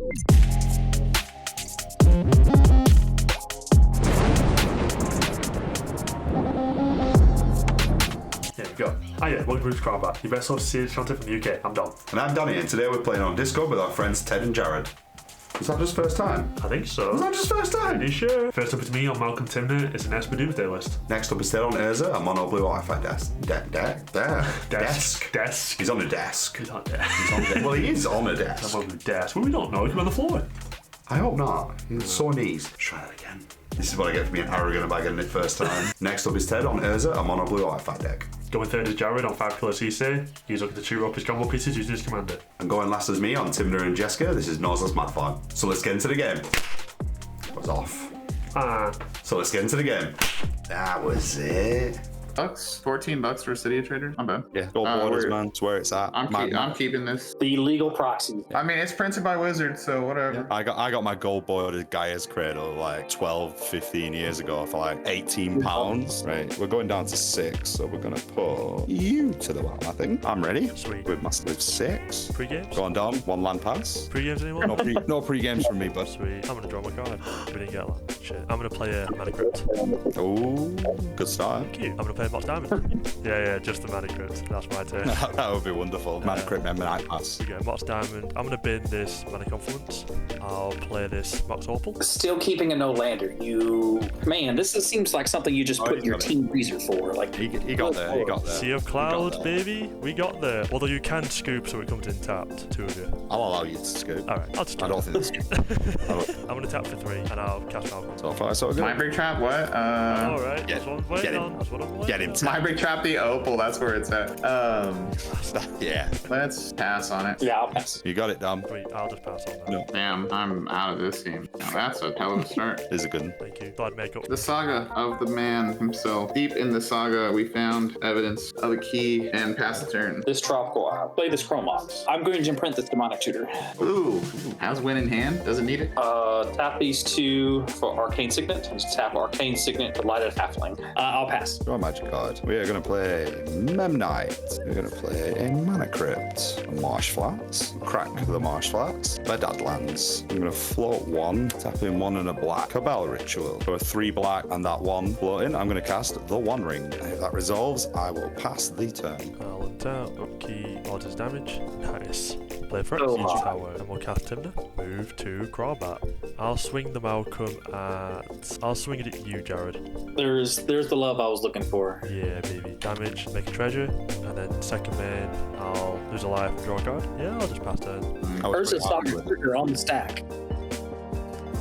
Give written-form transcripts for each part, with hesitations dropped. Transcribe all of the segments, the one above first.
Here we go. Hiya, welcome to Crowbar. Your best source of cEDH content from the UK. I'm Don. And I'm Donnie, and today we're playing on Discord with our friends Ted and Jared. Is that just first time? I think so. Is that just first time? Pretty sure. First up is me on Malcolm Tymna. It's an Esper Doomsday list. Next up is Ted on Urza, a mono blue Wi-Fi desk. Desk. He's on a desk. He's on desk. He's on a desk. Well, he is on a desk. I'm on the desk. Well, we don't know. He's on the floor. I hope not. He's sore knees. Try that again. This is what I get for being arrogant about getting it first time. Next up is Ted on Urza, a mono blue Wi-Fi deck. Going third is Jared on 5 color Sisay. He's looking to chew up his combo pieces using his commander. And going last is me on Tymna and Jeska. This is Noiseless Mad Farm. So let's get into the game. It was off. So let's get into the game. That was it. Bucks, $14 for a City Trader. Not bad. Yeah, gold borders, man. It's where it's at. I'm keeping this. The legal proxy. I mean, it's printed by Wizards, so whatever. I got my gold bordered Gaia's Cradle like 12, 15 years ago for like £18. Right, we're going down to 6, so we're gonna put you to the bottom. I think I'm ready. Sweet. With 6. Pre-games? Going down, 1 land pass. Pre-games anyone? No pre-games from me, but Sweet. I'm gonna draw my card. We didn't get one. Shit. I'm gonna play a Mana Crypt. oh, good start. Thank you. I'm gonna play a Mox Diamond. Yeah, just the Mana Crypt. That's my turn. That would be wonderful. Man, crit member night pass. We go Mox Diamond. I'm gonna bin this Mana Confluence. I'll play this Mox Opal. Still keeping a no lander. Man, seems like something you just put in your team freezer for. Like He got there. He got there. Sea of Cloud, baby. We got there. Although you can scoop, so it comes in tapped. 2 of you. I'll allow you to scoop. All right, I'll just. I don't think it's I'm gonna tap for 3, and I'll cast Malcolm. so far so good. My Big Trap, what? All right, Get- that's what I'm waiting get him. on. That's what I'm waiting Get him. on. My Big Trap, the Opal, that's where it's at. Yeah, Let's pass on it. yeah, I'll pass. you got it, Dan. Wait, I'll just pass on that. No. Damn, I'm out of this team. Now that's a hell of a start. Is a good one. Thank you. Thought I'd make up. The saga of the man himself. Deep in the saga, we found evidence of a key and pass the turn. This tropical, I'll play this Chromox. I'm going to imprint this demonic tutor. Ooh, how's win in hand? Doesn't need it. Tap these 2 for Arcane Signet. Just tap Arcane Signet to light a halfling. I'll pass. Draw a magic card. We are going to play Memnite. We're going to play a Mana Crypt. A Marsh Flats. Crack the Marsh Flats. Badlands. I'm going to float 1. Tap in 1 and a black. Cabal Ritual. So a 3 black and that 1 floating. I'm going to cast the 1 ring. And if that resolves, I will pass the turn. I'll untap, upkeep, orders damage. Nice. Play for Oh, Siege Tower, and we'll cast Tymna. Move to Crawbat. I'll swing the Malcolm at. I'll swing it at you, Jared. There's the love I was looking for. Yeah, baby. Damage, make a treasure, and then second main, I'll lose a life and draw a card. Yeah, I'll just pass turn. I was Urza pretty happy with it. Soccer on the stack.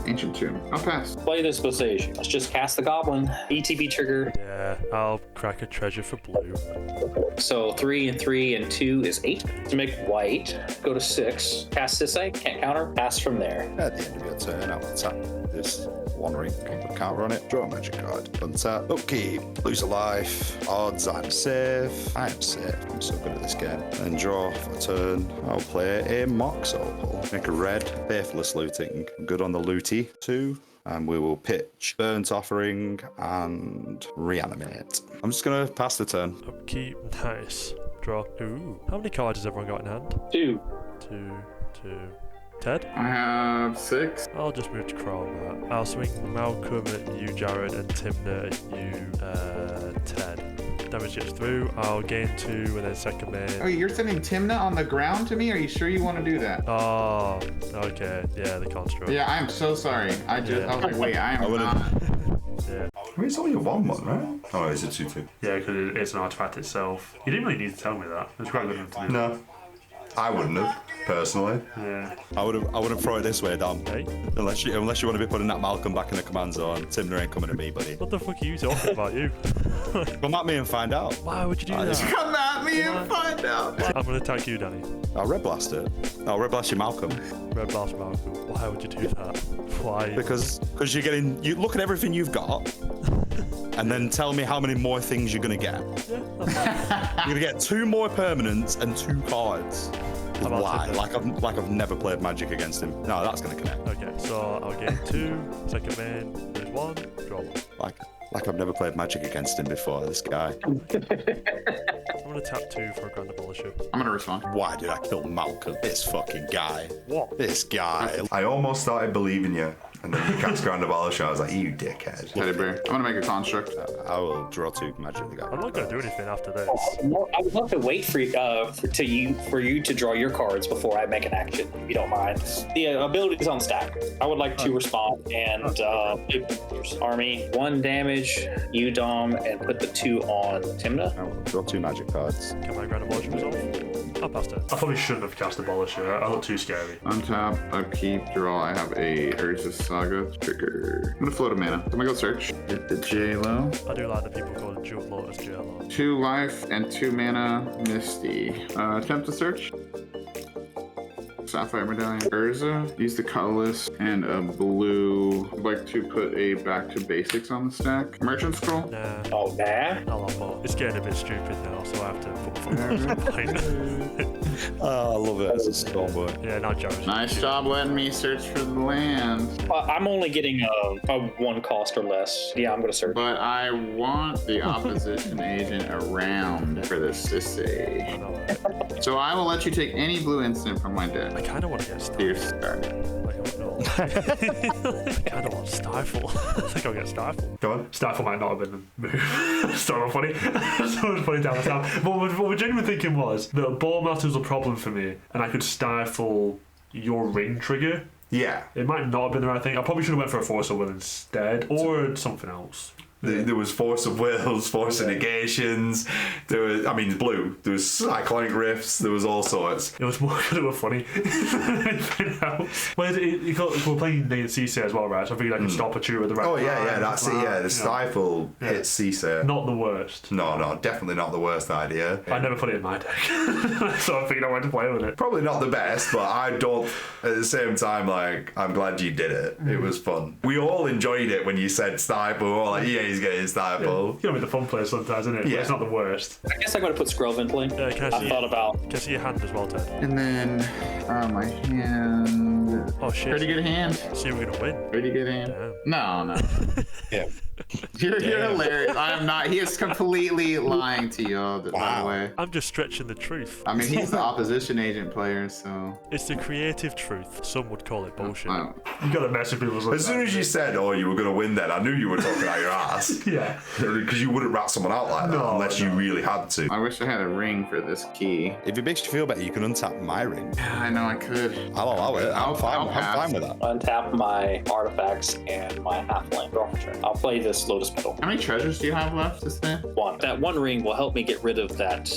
Ancient Tomb. I'll pass. Play this Visage. Let's just cast the Goblin. ETB trigger. Yeah, I'll crack a treasure for blue. So 3 and 3 and 2 is 8. To make white, go to 6. Cast Sisay, can't counter. Pass from there. At the end of your turn, I will tap this 1 ring. Put counter on it. Draw a magic card. Untap. Upkeep. Lose a life. Odds. I'm safe. I am safe. I'm so good at this game. And draw for a turn. I'll play a Mox Opal. Make a red. Faithless Looting. Good on the looty. 2. And we will pitch Burnt Offering and Reanimate. I'm just going to pass the turn. Upkeep, nice. Draw. Ooh. How many cards has everyone got in hand? 2. 2, 2. Ted? I have 6. I'll just move to Crawbat. I'll swing Malcolm at you, Jared, and Tymna at you, Ted. Damage gets through. I'll gain 2 and then second main. Oh, you're sending Tymna on the ground to me? Are you sure you want to do that? Oh, okay. Yeah, the construct. Yeah, I'm so sorry. I was like, wait, I am would've- not. Yeah, I mean, it's only a 1/1, right? Oh, is it 2/2? yeah, because it's an artifact itself. You didn't really need to tell me that. It's quite good to do. No. I wouldn't have, personally. Yeah. I wouldn't throw it this way, Dan. Hey, Unless you want to be putting that Malcolm back in the command zone. Tymna ain't coming to me, buddy. what the fuck are you talking about, you? Come at me and find out. Why would you do that? Come at me and find out. I'm gonna attack you, Danny. I'll Red Blast it. I'll Red Blast you, Malcolm. Red Blast Malcolm. Why would you do that? Why? Because you look at everything you've got, and then tell me how many more things you're gonna get. Yeah, that's fine. You're gonna get 2 more permanents and 2 cards. How about Why? Tymna? Like I've never played Magic against him. No, that's gonna connect. Okay, so I'll gain 2, second main, lose 1, draw 1. Like Like I've never played Magic against him before, this guy. I'm gonna tap 2 for a Grand Abolisher. I'm gonna respond. Why did I kill Malcolm? This fucking guy. What? This guy. I almost started believing you, and then you cast Grand Abolisher. I was like, you dickhead. Teddy bear. I'm gonna make a construct. I will draw 2 Magic the I'm Gathering. not gonna do anything after this. I would love to wait for you to draw your cards before I make an action, if you don't mind. The abilities on stack. I would like to respond and army 1 damage, you Dom, and put the 2 on Tymna. I will draw 2 Magic cards. Can my Grand Abolisher resolve? I'll pass it. I probably shouldn't have cast Abolisher. I look too scary. Untap, upkeep, draw. I have a Urza Saga trigger. I'm gonna float a mana. I'm gonna go search. Get the J-Lo. I do like the people calling Jewel Lotus JLO. 2 life and 2 mana. Misty. Attempt to search. Sapphire Medallion. Urza. Use the colorless and a blue. I'd like to put a back to basics on the stack. Merchant Scroll. Nah, Oh, nah. I'll have more. It's getting a bit stupid now, so I have to put the point. Oh, I love it as a Stormboy. Yeah, now Jared's. Nice job letting me search for the land. I'm only getting a 1 cost or less. Yeah, I'm gonna search. But I want the opposition agent around for the Sisay. So I will let you take any blue instant from my deck. I kind of want to get Dear Stifle. start. Like, I don't know. I kind of want Stifle. I think I'll get Stifle. Go on. Stifle might not have been the move. So funny. So funny down the town. But what we're genuinely thinking was that Ball Matters was a problem for me, and I could Stifle your ring trigger. Yeah. It might not have been the right thing. I probably should have went for a Force of Will instead, or something else. There was Force of Wills, Force of Negations. There was, I mean, blue. There was Cyclonic Rifts. There was all sorts. It was more because it was funny than anything else. Well, we're playing Nate Sisay as well, right? So I figured I could stop a tutor at the right Oh time. yeah, that's it. Yeah, the Stifle hits Sisay. Not the worst. No, definitely not the worst idea. I never put it in my deck, so I figured I went to play with it. Probably not the best, but I don't. At the same time, like, I'm glad you did it. It was fun. We all enjoyed it when you said Stifle. We're all like, yeah, he's getting Stifle. It's gonna be the fun place sometimes, isn't it? But Yeah. it's not the worst. I guess I'm gonna put Scroll Ventling. Can I I see? thought about. Can I see your hand as well, Ted? And then my hand. Oh shit! Pretty good hand. See, we're gonna win. Pretty good hand. Yeah. No. Yeah. You're hilarious. I am not. He is completely lying to you, by the way. I'm just stretching the truth. I mean, he's the opposition agent player, so. It's the creative truth. Some would call it bullshit. Wow. You gotta mess with people's. As soon as you said, "Oh, you were going to win," then I knew you were talking out your ass. Yeah. Because you wouldn't rat someone out like that No, unless you really had to. I wish I had a ring for this key. If it makes you feel better, you can untap my ring. Yeah, I know I could. I'll allow it. I'll I'm pass. fine with that. Untap my artifacts and my halfling. Draw for turn. I'll play this Lotus Petal. How many treasures do you have left to stay? 1. That 1 ring will help me get rid of that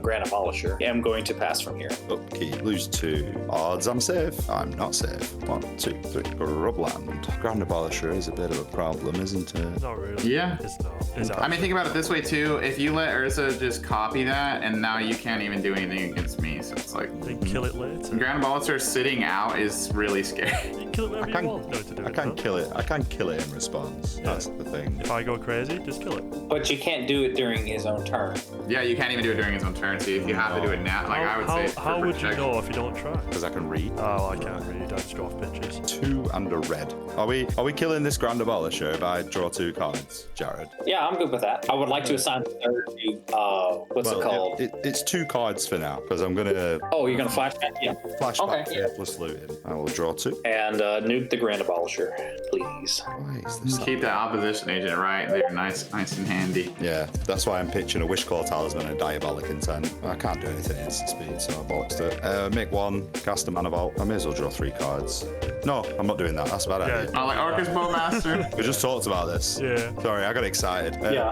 Grand Abolisher. I'm going to pass from here. Upkeep, lose 2. Odds I'm safe. I'm not safe. 1, 2, 3. Grubland. Grand Abolisher is a bit of a problem, isn't it? Not really. Yeah. It's not. It's I mean, think about it this way too. If you let Urza just copy that, and now you can't even do anything against me, so it's like Then kill it later. Grand Abolisher sitting out is really scary. You can kill it whenever I can't- you want. No, to do I it. can't no? kill it. I can't kill it in response. That's the thing. If I go crazy, just kill it. But you can't do it during his own turn. Yeah, you can't even do it during his own turn. So if you have to do it now, like I would say, for How would you protection. know if you don't try? Because I can read. Oh, I can't read. I just draw off pictures. 2 and a red. Are we killing this Grand Abolisher if I draw 2 cards, Jared? Yeah, I'm good with that. I would like to assign the third to, what's it called? It's 2 cards for now, because I'm going to Oh, you're gonna flashback? Yeah. flashback Okay, 4 yeah. plus looting. I will draw 2. And nuke the Grand Abolisher, please. Why is this? Keep that opposition agent right there, nice and handy. Yeah, that's why I'm pitching a Wishclaw Talisman and a Diabolic Intent. I can't do anything in instant speed, so I bollocks it. Make 1, cast a Mana Vault. I may as well draw 3 cards. No, I'm not doing that. That's a bad idea. I like Orcus Bowmaster. We just talked about this. Yeah. Sorry, I got excited. Yeah.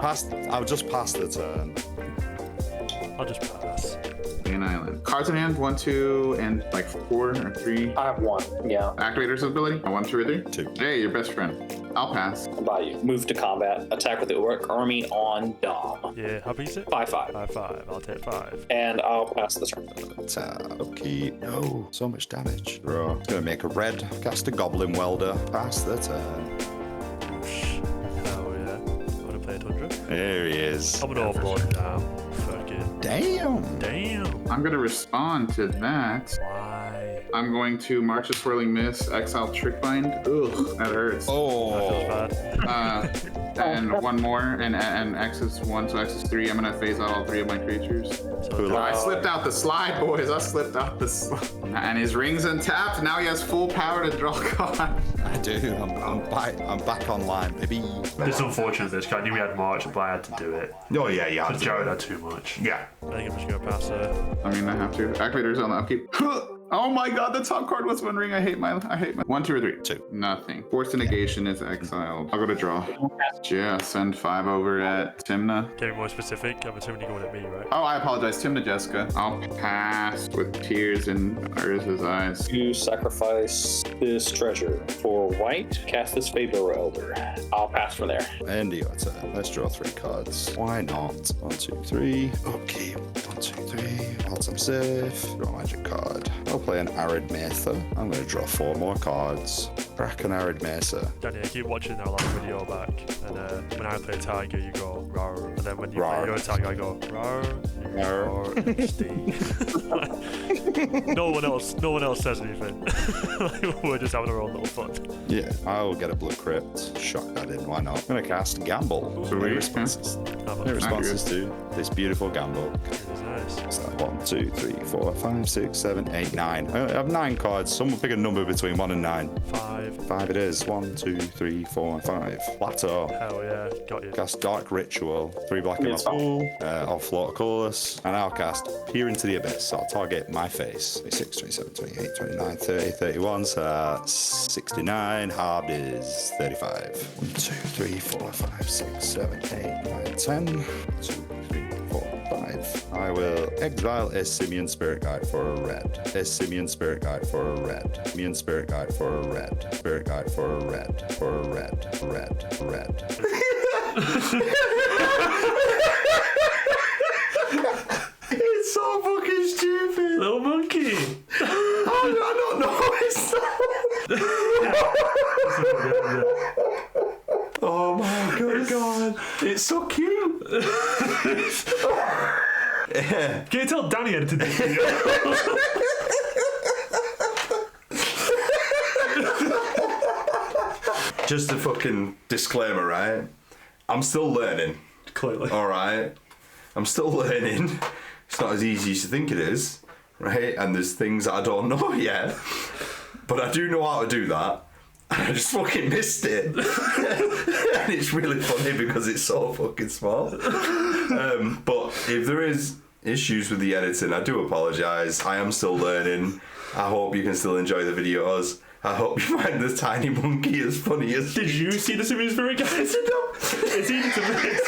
I'll just pass the turn. I'll just pass. An island. Cards in hand, 1, 2, and like 4 or 3. I have 1. Yeah. Activator's ability. 1, 2, or 3. 2. Hey, your best friend. I'll pass. How about you? Move to combat. Attack with the Orc Army on Dom. Yeah, how big is it? 5/5. 5/5. I'll take 5. And I'll pass the turn. Tap. Okay. No. So much damage. Draw. Gonna make a red. Cast a Goblin Welder. Pass the turn. Oh yeah. I'm gonna play a Tundra. There he is. I'm gonna overlord now. Fucking Damn. damn. I'm gonna respond to that. Why? I'm going to March of Swirling Mist, Exile Trickbind. Ugh, that hurts. Oh. That feels bad. and one more, and X is 1, so X is 3. I'm gonna phase out all 3 of my creatures. Cool. I slipped out the slide, boys. I slipped out the slide. And his ring's untapped. Now he has full power to draw a card. I do. I'm back online, baby. It's unfortunate this. I knew we had March, but I had to do it. Oh yeah, yeah. Because Jared had too much. Yeah. I think I'm just going to pass her. I mean, I have to. Activator's on the upkeep. Oh my god, the top card was One Ring. I hate my 1, 2, or 3. 2. Nothing. Forced negation is exiled. I'll go to draw. Yeah, send 5 over at Tymna. Getting more specific, I'm assuming you're going at me, right? Oh, I apologize. Tymna Jeska. I'll pass with tears in Urza's eyes. You sacrifice this treasure for white. Cast this Fable Elder. I'll pass from there. And your turn. Let's draw 3 cards. Why not? 1, 2, 3. Okay. 1, 2, 3. I'm safe. Draw a magic card. I'll play an Arid Mesa. I'm going to draw 4 more cards. Crack an Arid Mesa. Danny, I keep watching our last video back, and when I play Tiger, you go rawr, and then when you Rawr. play your Tiger, I go rawr, rawr, Steve. No one else says anything. We're just having our own little fun. Yeah, I will get a Blood Crypt. Shock that in. Why not? I'm going to cast Gamble. Sweet. No responses. No responses to this beautiful Gamble. It is nice. So 1, 2, 3, 4, 5, 6, 7, 8, 9. I have 9 cards. Someone pick a number between 1 and 9. 5. 5 it is. 1, 2, 3, 4, 5. Plateau. Hell yeah, got you. Cast Dark Ritual. 3 black in my It's fine. pool. I'll float a colorless. And I'll cast Peer into the Abyss. I'll target my face. 26, 27, 28, 29, 30, 31. So that's 69. Halved is 35. 1, 2, 3, 4, 5, 6, 7, 8, 9, 10. 1, 2, 3, 4, 5. I will exile a Simian Spirit Guide for a red. A Simian Spirit Guide for a red. Simian Spirit Guide for a red. Spirit Guide for a red. For a red. Red. It's so fucking stupid. Little monkey. I don't know. It's Oh my god. It's so cute. Can you tell Danny edited this video? Just a fucking disclaimer, right? I'm still learning. Clearly. Alright? I'm still learning. It's not as easy as you think it is, right? And there's things that I don't know yet. But I do know how to do that. And I just fucking missed it. And it's really funny because it's so fucking small. But if there is issues with the editing, I do apologise. I am still learning. I hope you can still enjoy the videos. I hope you find this tiny monkey as funny as... Did you see the Simian Spirit guys? It's easy to miss.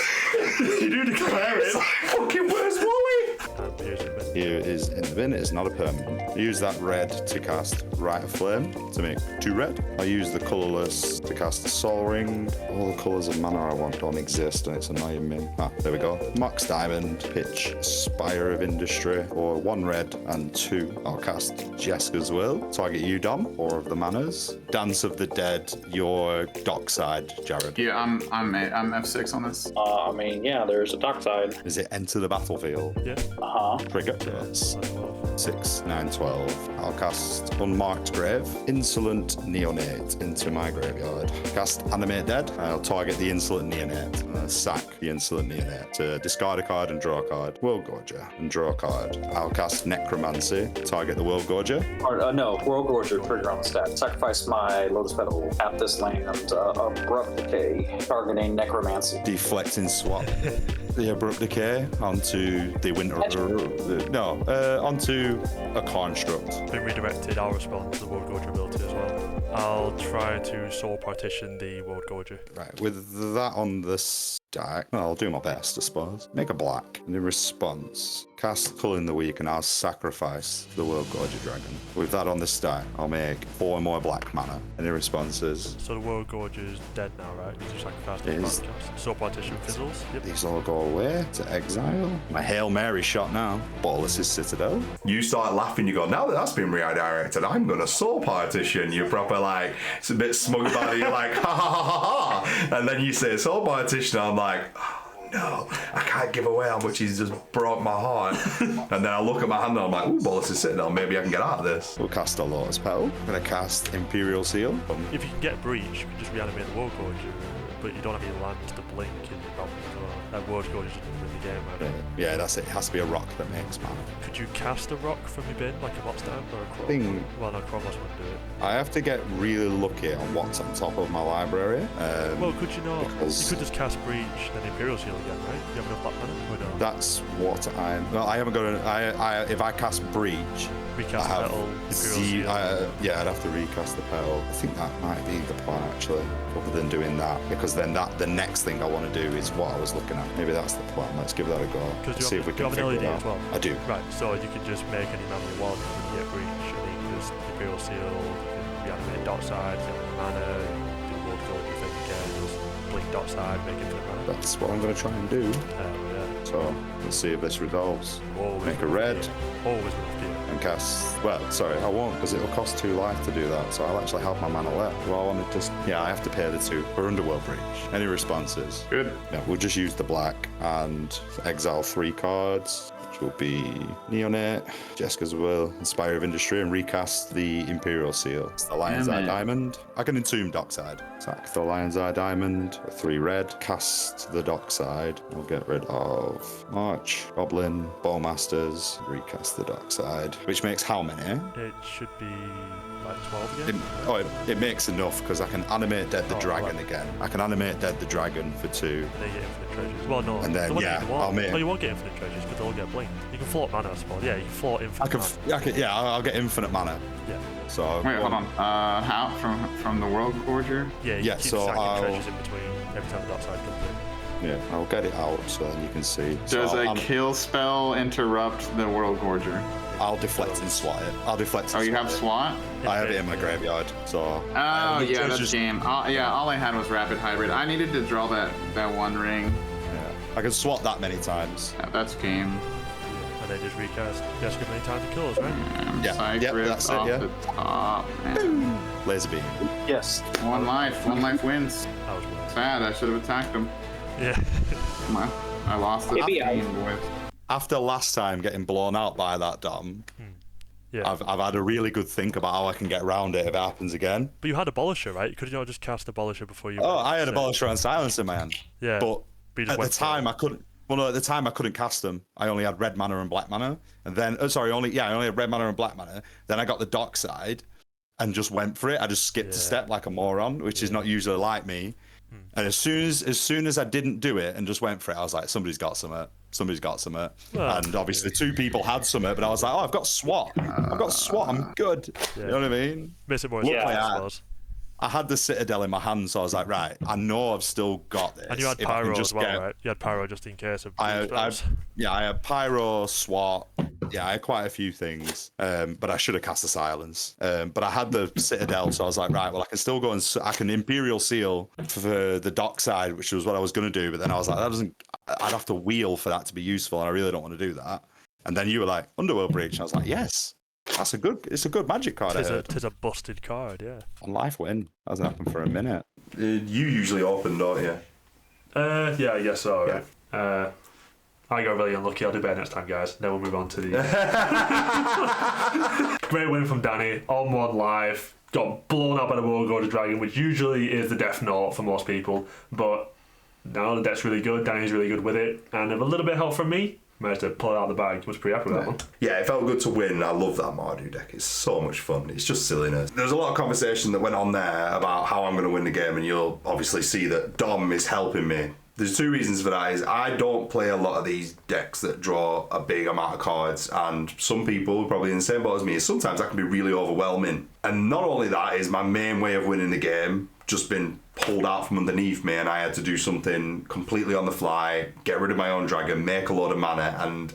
You do declare it. Fucking where's Wally? And here's your bin. Here is in the bin. It is not a permanent. Use that red to cast Rite of Flame to make 2 red. I use the colourless to cast Soul Ring. All the colours of mana I want don't exist and it's annoying me. Ah, there we go. Mox Diamond, pitch Spire of Industry, or 1 red and 2. I'll cast Jeska's Will. Target you, Dom, 4 of the manas. Dance of the Dead, your dockside, Jared. Yeah, I'm F6 on this. I mean, yeah, there's a dockside. Is it enter the battlefield? Yeah. Trigger. Yes. 6, 9, 12. I'll cast Unmarked Grave. Insolent Neonate into my graveyard. Cast Animate Dead. I'll target the Insolent Neonate. Sack the Insolent Neonate to discard a card and draw a card. Worldgorger and draw a card. I'll cast Necromancy. Target the Worldgorger. No, Worldgorger trigger on the stack. Sacrifice my Lotus Petal at this land. Abrupt Decay, targeting Necromancy. Deflecting Swap. The Abrupt Decay onto the Winter... onto a Construct. Been redirected, I'll respond to the Worldgorger ability as well. I'll try to soul partition the Worldgorger. Right, with that on the stack, I'll do my best, I suppose. Make a black. And in response, cast Colour in the Week and I'll sacrifice the Worldgorger Dragon. With that on the stack, I'll make 4 more black mana. And in responses, So the Worldgorger is dead now, right? Because you sacrificed the It is. black cast. Soul partition fizzles. Yep. these all go away to exile. My Hail Mary shot now. Ballas' Citadel. You start laughing, you go, now that that's been redirected, I'm gonna soul partition. You're proper like, it's a bit smug about it, you're like, ha ha ha ha ha. And then you say soul partition, I'm like, oh, no, I can't give away how much he's just broke my heart. And then I look at my hand and I'm like, ooh, Bolus is sitting down, maybe I can get out of this. We'll cast a Lotus Petal. I'm going to cast Imperial Seal. If you can get Breach, you can just reanimate the Worldgorger. but you don't have any lands to blink in your problem. So Worldgorger just doesn't win the game. Right? Yeah, that's it. It has to be a rock that makes mana. Could you cast a rock from your bin, like a box down or a chrome? Well, no, chrome wouldn't do it. I have to get really lucky on what's on top of my library. Well, could you not? because- You could just cast Breach, then Imperial Seal again, right? You have enough black mana? Or no? That's what I'm. Well, I haven't got. If I cast Breach, Recast I have Petal, Imperial Z- Seal. yeah, I'd have to recast the petal. I think that might be the plan actually, other than doing that, because then the next thing I want to do is what I was looking at. Maybe that's the plan. Let's give that a go. Because See if we you can have an figure LED it out. as well. I do. Right, so you can just make any mana you want when you get Breach, and then you can just Imperial Seal, you can reanimate Dockside, get the mana, do Worldgorger thing again, just blink Dockside, make infinite mana. That's what I'm going to try and do. Yeah. So let's see if this resolves. Always Make a with red. gear. Always with gear. And cast. Well, sorry, I won't because it'll cost 2 life to do that. So I'll actually have my mana left. Well, I want to just. Yeah, I have to pay the 2 for Underworld Breach. Any responses? Good. Yeah, we'll just use the black and exile 3 cards, which will be Neonate, Jeska's Will, Inspire of Industry, and recast the Imperial Seal. It's the Lion's Damn Eye it. Diamond. I can entomb Dockside. Sack the Lion's Eye Diamond, 3 red, cast the Dockside. We'll get rid of March, Goblin, Bowmasters, recast the Dockside, which makes how many? It should be like 12 again. It makes enough because I can animate Dead the Oh, Dragon right. again. I can animate Dead the Dragon for 2. And then you get infinite treasures. Well, no. And then, they won't yeah, get one. I'll make- Oh, you won't get infinite treasures because they'll get blinked. You can float mana, I suppose. Yeah, you can float infinite mana. Yeah, I'll get infinite mana. Yeah. So Wait, hold on. How from the Worldgorger? Yeah, you Yeah, keep so sacking I'll- treasures in between every time the dark side comes in. yeah, I'll get it out so then you can see. Does so a kill spell interrupt the Worldgorger? I'll deflect and swat it. I'll deflect. Oh, and you swat have it. SWAT? I have it in my graveyard. So. Oh I yeah, that's just, game. All I had was Rapid Hybrid. I needed to draw that one ring. yeah, I can swat that many times. Yeah, that's game. And then just recast Jeska many times to kill us, right? Yeah, Psych yeah, Rift that's it, off yeah. the top. Man. Laser beam. Yes. One life wins. That was weird. Sad. I should have attacked him. Yeah. I lost it. Maybe I- Boys. After last time getting blown out by that Dom, Yeah. I've had a really good think about how I can get around it if it happens again. But you had Abolisher, right? Could you not just cast Abolisher before you... Oh, I had Abolisher and Silence in my hand. Yeah. But you just at the went for time it. I couldn't. Well, no, at the time I couldn't cast them. I only had red mana and black mana, and then I only had red mana and black mana. Then I got the Dockside, and just went for it. I just skipped a step like a moron, which is not usually like me. And as soon as I didn't do it and just went for it, I was like, somebody's got something. Somebody's got something. Well, and obviously 2 people had something, but I was like, oh, I've got SWAT. I'm good. Yeah. You know what I mean? Makes it more Yeah. interesting, I Yeah. suppose. I had the Citadel in my hand, so I was like, right, I know I've still got this. And you had If I can Pyro just as well, get- right? You had Pyro just in case of... I spells. had Pyro, SWAT. Yeah, I had quite a few things, but I should have cast the Silence. But I had the Citadel, so I was like, right, well, I can still go and I can Imperial Seal for the Dockside, which was what I was going to do. But then I was like, I'd have to wheel for that to be useful, and I really don't want to do that. And then you were like, Underworld Breach, and I was like, yes, it's a good Magic card. I heard. Tis a busted card, yeah. On life win hasn't happened for a minute. You usually open, don't you? Yeah, I guess so. Yeah. I got really unlucky. I'll do better next time, guys. Then we'll move on to the... Great win from Danny. On 1 life. Got blown up by the Worldgorger Dragon, which usually is the death note for most people. But now the deck's really good. Danny's really good with it. And with a little bit of help from me, managed to pull it out of the bag. Was pretty happy with that one. Yeah, it felt good to win. I love that Mardu deck. It's so much fun. It's just silliness. There's a lot of conversation that went on there about how I'm going to win the game, and you'll obviously see that Dom is helping me. There's 2 reasons for that. Is I don't play a lot of these decks that draw a big amount of cards, and some people, probably in the same boat as me, sometimes that can be really overwhelming. And not only that is my main way of winning the game just been pulled out from underneath me, and I had to do something completely on the fly, get rid of my own dragon, make a load of mana, and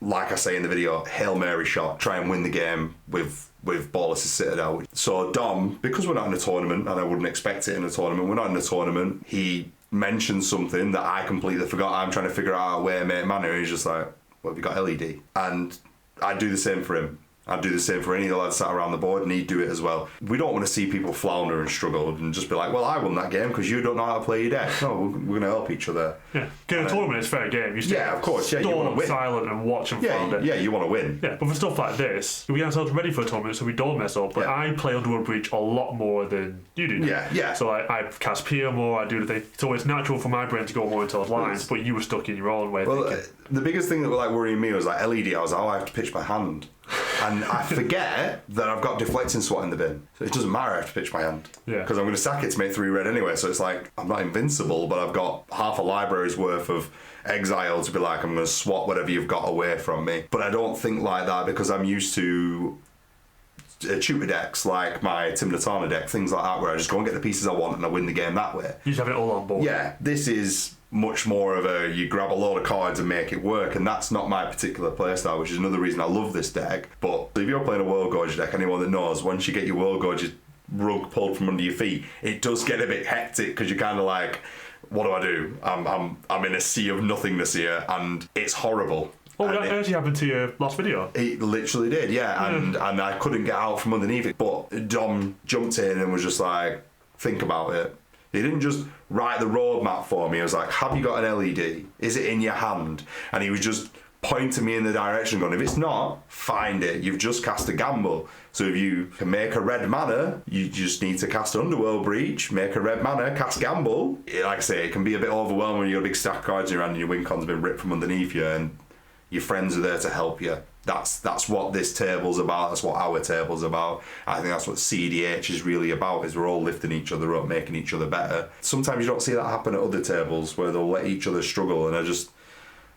like I say in the video, Hail Mary shot, try and win the game with Bolas' Citadel. So Dom, because we're not in a tournament, and I wouldn't expect it in a tournament, we're not in a tournament, he mentioned something that I completely forgot. I'm trying to figure out a way to make mana, and he's just like, well, have you got LED? And I do the same for him. I'd do the same for any of the lads sat around the board, and he'd do it as well. We don't want to see people flounder and struggle and just be like, well, I won that game because you don't know how to play your deck. No, we're going to help each other. Yeah, because a tournament is fair game. You Yeah, of course. Yeah, you want to win. Silent and watch and flounder. Yeah, you want to win. Yeah, but for stuff like this, we get ourselves ready for a tournament so we don't mess up. But I play Underworld Breach a lot more than you do. Yeah. So I cast Pier more, I do the thing. So it's natural for my brain to go more into those lines, but you were stuck in your own way of thinking. The biggest thing that was like worrying me was like LED. I was like, oh, I have to pitch my hand. And I forget that I've got deflecting SWAT in the bin. So it doesn't matter, I have to pitch my hand. Yeah. Because I'm going to sack it to make 3 red anyway. So it's like, I'm not invincible, but I've got half a library's worth of exile to be like, I'm going to swat whatever you've got away from me. But I don't think like that because I'm used to tutor decks like my Tymna deck, things like that, where I just go and get the pieces I want and I win the game that way. You just have it all on board. Yeah, this is much more of a you grab a load of cards and make it work, and that's not my particular playstyle, which is another reason I love this deck. But if you're playing a Worldgorger deck, anyone that knows, once you get your Worldgorger rug pulled from under your feet, it does get a bit hectic because you're kind of like, what do I do? I'm in a sea of nothingness here, and it's horrible. Oh, that actually happened to your last video. It literally did, yeah. And I couldn't get out from underneath it. But Dom jumped in and was just like, think about it. He didn't just write the roadmap for me. He was like, have you got an LED? Is it in your hand? And he was just pointing me in the direction going, if it's not, find it. You've just cast a gamble. So if you can make a red mana, you just need to cast Underworld Breach, make a red mana, cast gamble. Like I say, it can be a bit overwhelming when you've got a big stack of cards in your hand and your win con's been ripped from underneath you and your friends are there to help you. That's what this table's about. That's what our table's about. I think that's what cEDH is really about, is we're all lifting each other up, making each other better. Sometimes you don't see that happen at other tables where they'll let each other struggle, and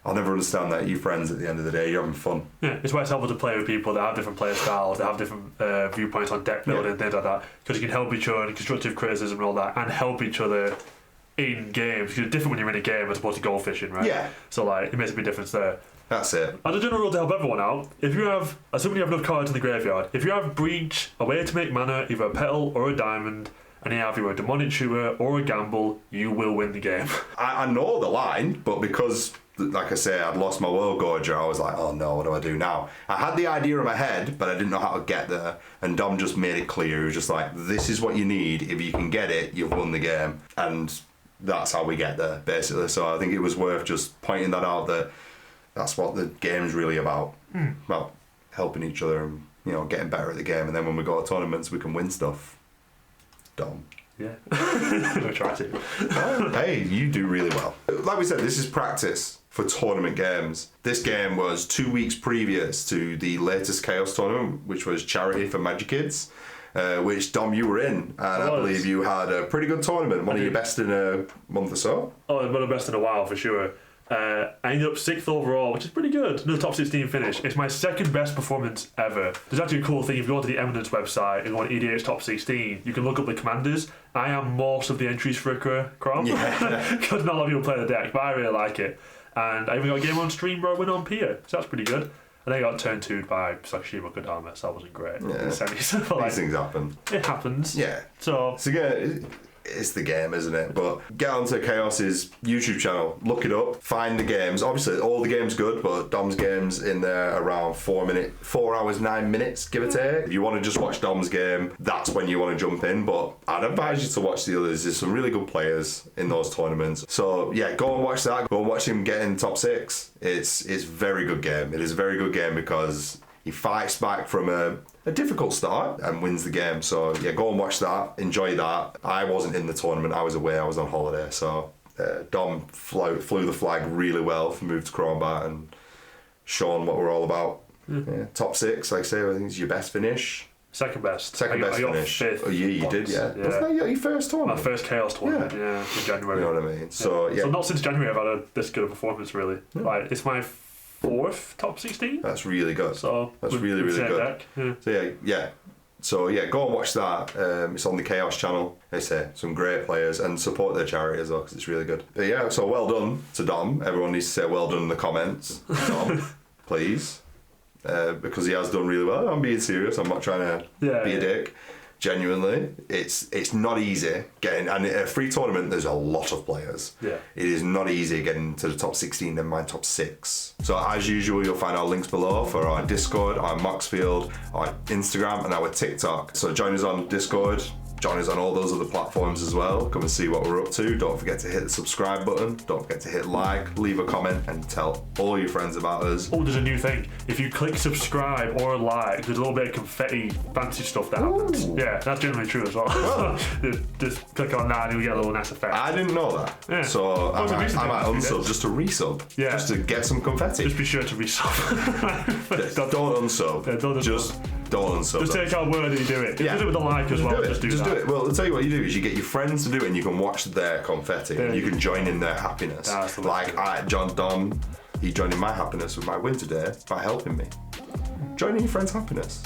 I'll never understand that. You're friends at the end of the day, you're having fun. Yeah, it's why it's helpful to play with people that have different player styles, that have different viewpoints on deck building and things like that, because you can help each other in constructive criticism and all that, and help each other in games, because it's different when you're in a game as opposed to goal fishing, right? Yeah. So like, it makes a big difference there. That's it. As a general rule to help everyone out, if you have, assuming you have enough cards in the graveyard, if you have Breach, a way to make mana, either a petal or a diamond, and you have either a demonic tutor or a gamble, you will win the game. I know the line, but because, like I say, I'd lost my Worldgorger, I was like, oh no, what do I do now? I had the idea in my head, but I didn't know how to get there, and Dom just made it clear. He was just like, this is what you need. If you can get it, you've won the game. And that's how we get there, basically. So I think it was worth just pointing that out, that that's what the game's really about. About helping each other and, getting better at the game. And then when we go to tournaments, we can win stuff. Dom. Yeah. We'll try to. Hey, you do really well. Like we said, this is practice for tournament games. This game was 2 weeks previous to the latest Chaos tournament, which was charity for Magic Kids, which, Dom, you were in. And I believe you had a pretty good tournament. One of your best in a month or so. Oh, one of the best in a while, for sure. I ended up 6th overall, which is pretty good. Another top 16 finish. It's my second best performance ever. There's actually a cool thing. If you go to the Eminence website and go on EDH top 16, you can look up the commanders. I am most of the entries for Crom. Yeah. Because not a lot of people play the deck, but I really like it. And I even got a game on stream where I win on Pier, so that's pretty good. And then I got turned 2'd by Sakashima Kodama, so that wasn't great. Yeah. These things happen. It happens. Yeah. So yeah, it's the game, isn't it? But get onto Chaos's YouTube channel, look it up, find the games. Obviously, all the games good, but Dom's game's in there around 4 hours, 9 minutes, give or take. If you want to just watch Dom's game, that's when you want to jump in. But I'd advise you to watch the others. There's some really good players in those tournaments. So yeah, go and watch that. Go and watch him get in top 6. It's a very good game. It is a very good game because he fights back from a difficult start and wins the game. So yeah, go and watch that. Enjoy that. I wasn't in the tournament. I was away. I was on holiday. So Dom flew the flag really well for Move to Crombat and shown what we're all about. Yeah, top 6, like I say, I think it's your best finish. Second best. Second best finish. 5th. Oh yeah, you did, yeah. Wasn't that your first tournament? My first Chaos tournament, yeah, in January. You know what I mean? So yeah. So not since January I've had this good a performance, really. Yeah. Like, it's my 4th top 16. That's really good. So that's really good. Deck. Yeah. So yeah. So yeah, go and watch that. It's on the Chaos channel. They say some great players, and support their charity as well because it's really good. But yeah, so well done to Dom. Everyone needs to say well done in the comments, Dom, please, because he has done really well. I'm being serious. I'm not trying to be a dick. Genuinely, it's not easy getting, and a free tournament, there's a lot of players. Yeah. It is not easy getting to the top 16 and my top 6. So as usual, you'll find our links below for our Discord, our Moxfield, our Instagram, and our TikTok. So join us on Discord. Join us on all those other platforms as well. Come and see what we're up to. Don't forget to hit the subscribe button. Don't forget to hit like, leave a comment, and tell all your friends about us. Oh, there's a new thing. If you click subscribe or like, there's a little bit of confetti fancy stuff that happens. Yeah, that's generally true as well. Just click on that and you'll get a little nice effect. I didn't know that. Yeah. So I might unsub just to resub. Yeah. Just to get some confetti. Just be sure to resub. Don't unsub. Yeah, don't unsub. Just take our word that you do it. Yeah. Do it with a like as well. Just do that. Well, I'll tell you what you do is you get your friends to do it and you can watch their confetti and you can join in their happiness. That's the way Like to do it. John Don, he joined in my happiness with my win today by helping me. Join in your friend's happiness.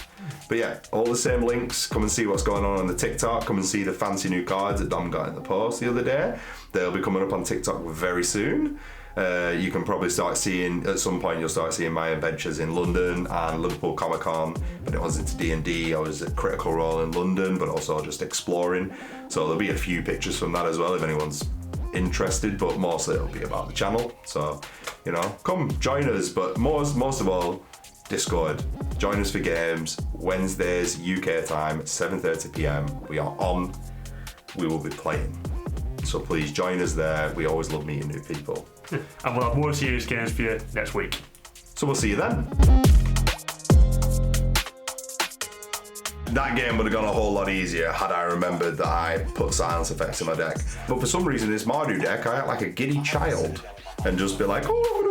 But yeah, all the same links. Come and see what's going on the TikTok. Come and see the fancy new cards that Dom got in the post the other day. They'll be coming up on TikTok very soon. You can probably start seeing, at some point you'll start seeing my adventures in London and Liverpool Comic Con, but it was into D&D. I was at Critical Role in London, but also just exploring. So there'll be a few pictures from that as well if anyone's interested, but mostly it'll be about the channel. So, come join us, but most of all, Discord. Join us for games, Wednesdays, UK time, 7:30 PM. We are on, we will be playing. So please join us there. We always love meeting new people. And we'll have more serious games for you next week. So we'll see you then. That game would have gone a whole lot easier had I remembered that I put silence effects in my deck. But for some reason, this Mardu deck, I act like a giddy child and just be like, oh,